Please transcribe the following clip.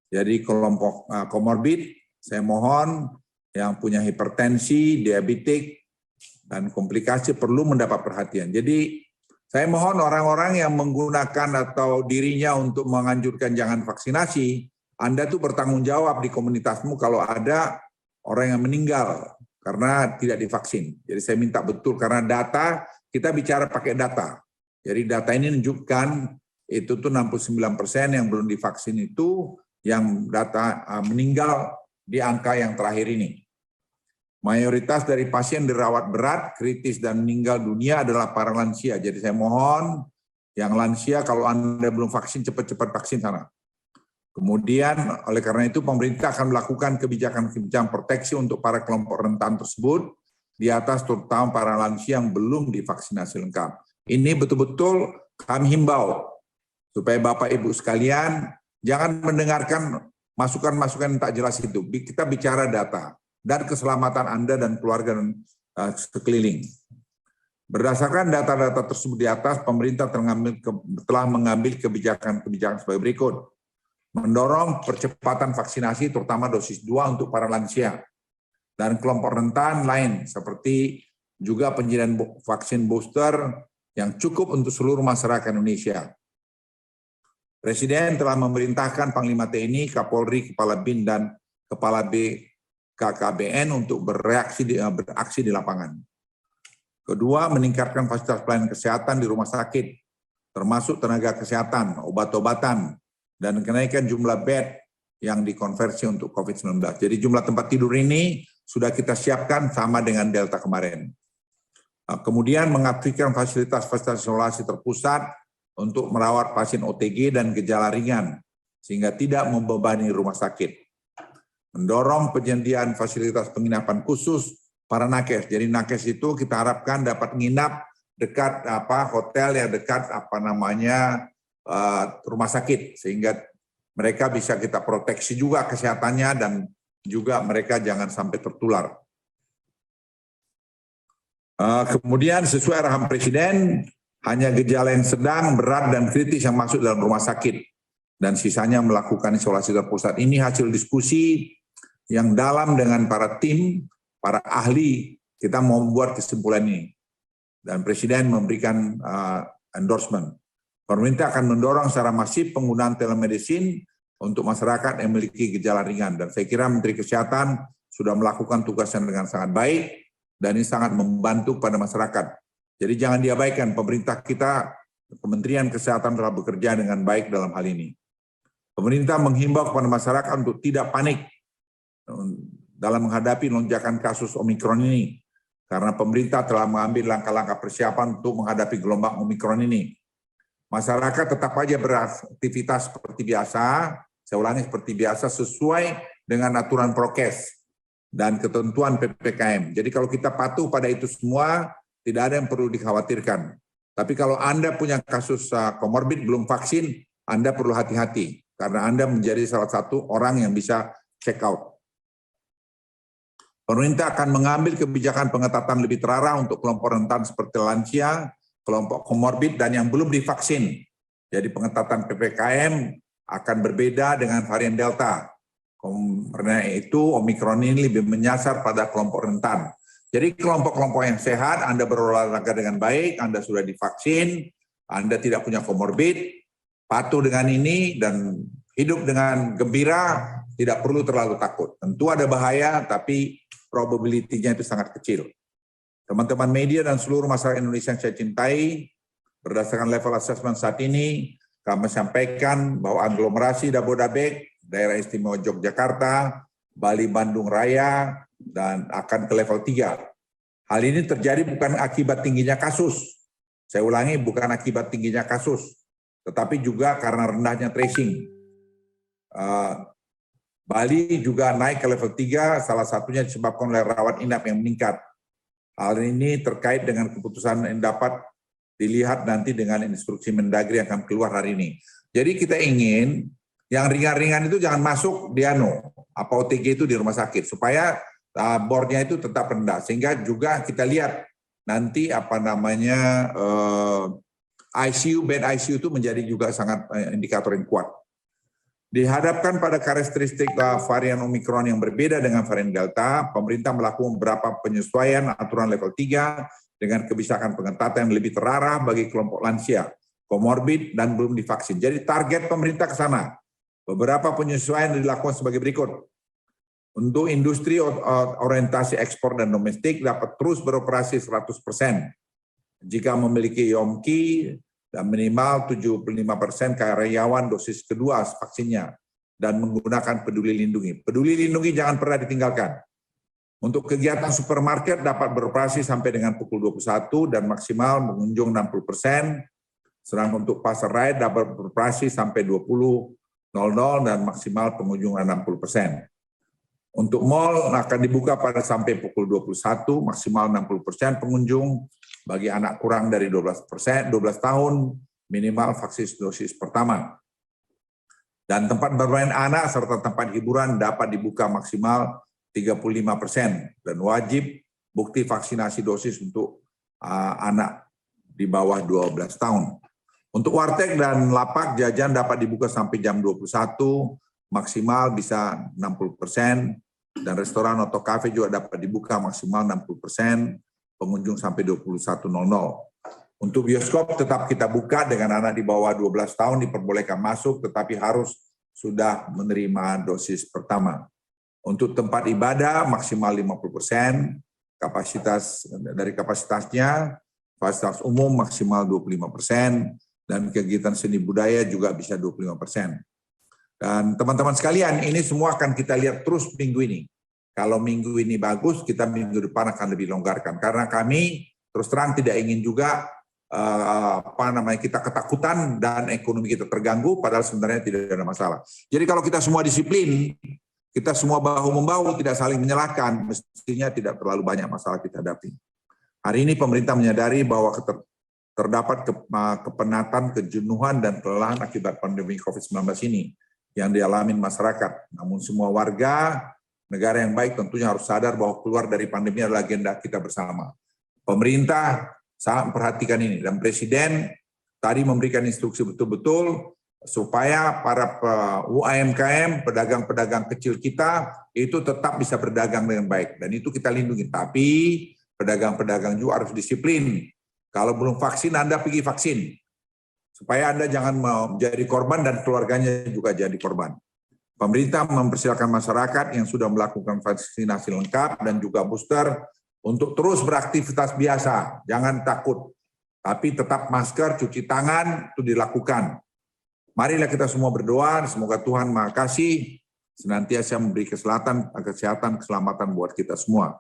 Jadi kelompok komorbid, saya mohon yang punya hipertensi, diabetik, dan komplikasi perlu mendapat perhatian. Jadi saya mohon orang-orang yang menggunakan atau dirinya untuk menganjurkan jangan vaksinasi, Anda tuh bertanggung jawab di komunitasmu kalau ada orang yang meninggal karena tidak divaksin. Jadi saya minta betul, karena data, kita bicara pakai data. Jadi data ini menunjukkan itu tuh 69% yang belum divaksin itu yang data meninggal di angka yang terakhir ini. Mayoritas dari pasien dirawat berat, kritis, dan meninggal dunia adalah para lansia. Jadi saya mohon yang lansia kalau Anda belum vaksin, cepat-cepat vaksin sana. Kemudian oleh karena itu pemerintah akan melakukan kebijakan-kebijakan proteksi untuk para kelompok rentan tersebut di atas, terutama para lansia yang belum divaksinasi lengkap. Ini betul-betul kami himbau supaya Bapak Ibu sekalian jangan mendengarkan masukan-masukan yang tak jelas itu. Kita bicara data dan keselamatan Anda dan keluarga dan sekeliling. Berdasarkan data-data tersebut di atas, pemerintah telah mengambil kebijakan-kebijakan sebagai berikut. Mendorong percepatan vaksinasi terutama dosis 2 untuk para lansia dan kelompok rentan lain, seperti juga penyediaan vaksin booster yang cukup untuk seluruh masyarakat Indonesia. Presiden telah memerintahkan Panglima TNI, Kapolri, Kepala BIN, dan Kepala BKKBN untuk beraksi di lapangan. Kedua, meningkatkan fasilitas pelayanan kesehatan di rumah sakit, termasuk tenaga kesehatan, obat-obatan, dan kenaikan jumlah bed yang dikonversi untuk COVID-19. Jadi jumlah tempat tidur ini sudah kita siapkan sama dengan Delta kemarin. Kemudian mengaktifkan fasilitas-fasilitas isolasi terpusat untuk merawat pasien OTG dan gejala ringan, sehingga tidak membebani rumah sakit. Mendorong penyediaan fasilitas penginapan khusus para nakes. Jadi nakes itu kita harapkan dapat nginap dekat hotel yang dekat rumah sakit, sehingga mereka bisa kita proteksi juga kesehatannya dan juga mereka jangan sampai tertular. Kemudian sesuai arahan Presiden, hanya gejala yang sedang, berat, dan kritis yang masuk dalam rumah sakit, dan sisanya melakukan isolasi terpusat. Ini hasil diskusi yang dalam dengan para tim, para ahli, kita mau membuat kesimpulan ini. Dan Presiden memberikan endorsement. Pemerintah akan mendorong secara masif penggunaan telemedicine untuk masyarakat yang memiliki gejala ringan. Dan saya kira Menteri Kesehatan sudah melakukan tugasnya dengan sangat baik, dan ini sangat membantu pada masyarakat. Jadi jangan diabaikan, pemerintah kita, Kementerian Kesehatan telah bekerja dengan baik dalam hal ini. Pemerintah menghimbau kepada masyarakat untuk tidak panik dalam menghadapi lonjakan kasus Omikron ini, karena pemerintah telah mengambil langkah-langkah persiapan untuk menghadapi gelombang Omikron ini. Masyarakat tetap aja beraktivitas seperti biasa, saya ulangi seperti biasa, sesuai dengan aturan prokes dan ketentuan PPKM. Jadi kalau kita patuh pada itu semua, tidak ada yang perlu dikhawatirkan. Tapi kalau Anda punya kasus komorbid belum vaksin, Anda perlu hati-hati, karena Anda menjadi salah satu orang yang bisa check out. Pemerintah akan mengambil kebijakan pengetatan lebih terarah untuk kelompok rentan seperti lansia, kelompok komorbid, dan yang belum divaksin. Jadi pengetatan PPKM akan berbeda dengan varian Delta. Karena itu Omikron ini lebih menyasar pada kelompok rentan. Jadi kelompok-kelompok yang sehat, Anda berolahraga dengan baik, Anda sudah divaksin, Anda tidak punya komorbid, patuh dengan ini, dan hidup dengan gembira, tidak perlu terlalu takut. Tentu ada bahaya, tapi probability-nya itu sangat kecil. Teman-teman media dan seluruh masyarakat Indonesia yang saya cintai, berdasarkan level assessment saat ini, kami sampaikan bahwa aglomerasi Jabodetabek, Daerah Istimewa Yogyakarta, Bali, Bandung Raya, dan akan ke level 3. Hal ini terjadi bukan akibat tingginya kasus. Saya ulangi, bukan akibat tingginya kasus, tetapi juga karena rendahnya tracing. Bali juga naik ke level 3, salah satunya disebabkan oleh rawat inap yang meningkat. Hal ini terkait dengan keputusan yang dapat dilihat nanti dengan instruksi Mendagri yang akan keluar hari ini. Jadi kita ingin yang ringan-ringan itu jangan masuk di OTG itu di rumah sakit, supaya bornya itu tetap rendah. Sehingga juga kita lihat nanti ICU, bed ICU itu menjadi juga sangat indikator yang kuat. Dihadapkan pada karakteristik varian Omikron yang berbeda dengan varian Delta, pemerintah melakukan beberapa penyesuaian aturan level 3 dengan kebijakan pengetatan yang lebih terarah bagi kelompok lansia, komorbid, dan belum divaksin. Jadi target pemerintah ke sana. Beberapa penyesuaian dilakukan sebagai berikut. Untuk industri orientasi ekspor dan domestik dapat terus beroperasi 100% jika memiliki YOMKI dan minimal 75% karyawan dosis kedua vaksinnya dan menggunakan Peduli Lindungi. Peduli Lindungi jangan pernah ditinggalkan. Untuk kegiatan supermarket dapat beroperasi sampai dengan pukul 21 dan maksimal pengunjung 60%, sedangkan untuk pasar raya dapat beroperasi sampai 20.00 dan maksimal pengunjung 60%. Untuk mal akan dibuka pada sampai pukul 21, maksimal 60% pengunjung bagi anak kurang dari 12 tahun, minimal vaksin dosis pertama. Dan tempat bermain anak serta tempat hiburan dapat dibuka maksimal 35% dan wajib bukti vaksinasi dosis untuk anak di bawah 12 tahun. Untuk warteg dan lapak jajan dapat dibuka sampai jam 21, maksimal bisa 60%, dan restoran atau kafe juga dapat dibuka maksimal 60%, pengunjung sampai 21.00. Untuk bioskop tetap kita buka dengan anak di bawah 12 tahun diperbolehkan masuk, tetapi harus sudah menerima dosis pertama. Untuk tempat ibadah maksimal 50%, kapasitasnya, fasilitas umum maksimal 25%, dan kegiatan seni budaya juga bisa 25%. Dan teman-teman sekalian, ini semua akan kita lihat terus minggu ini. Kalau minggu ini bagus, kita minggu depan akan lebih longgarkan. Karena kami terus terang tidak ingin juga kita ketakutan dan ekonomi kita terganggu, padahal sebenarnya tidak ada masalah. Jadi kalau kita semua disiplin, kita semua bahu-membahu, tidak saling menyalahkan, mestinya tidak terlalu banyak masalah kita hadapi. Hari ini pemerintah menyadari bahwa terdapat kepenatan, kejenuhan, dan kelelahan akibat pandemi COVID-19 ini yang dialami masyarakat. Namun semua warga negara yang baik tentunya harus sadar bahwa keluar dari pandemi adalah agenda kita bersama. Pemerintah sangat memperhatikan ini, dan Presiden tadi memberikan instruksi betul-betul supaya para UMKM, pedagang-pedagang kecil kita itu tetap bisa berdagang dengan baik, dan itu kita lindungi. Tapi pedagang-pedagang juga harus disiplin. Kalau belum vaksin, Anda pergi vaksin. Supaya Anda jangan menjadi korban dan keluarganya juga jadi korban. Pemerintah mempersilakan masyarakat yang sudah melakukan vaksinasi lengkap dan juga booster untuk terus beraktivitas biasa. Jangan takut, tapi tetap masker, cuci tangan, itu dilakukan. Marilah kita semua berdoa, semoga Tuhan Maha Kasih senantiasa memberi kesehatan, keselamatan buat kita semua.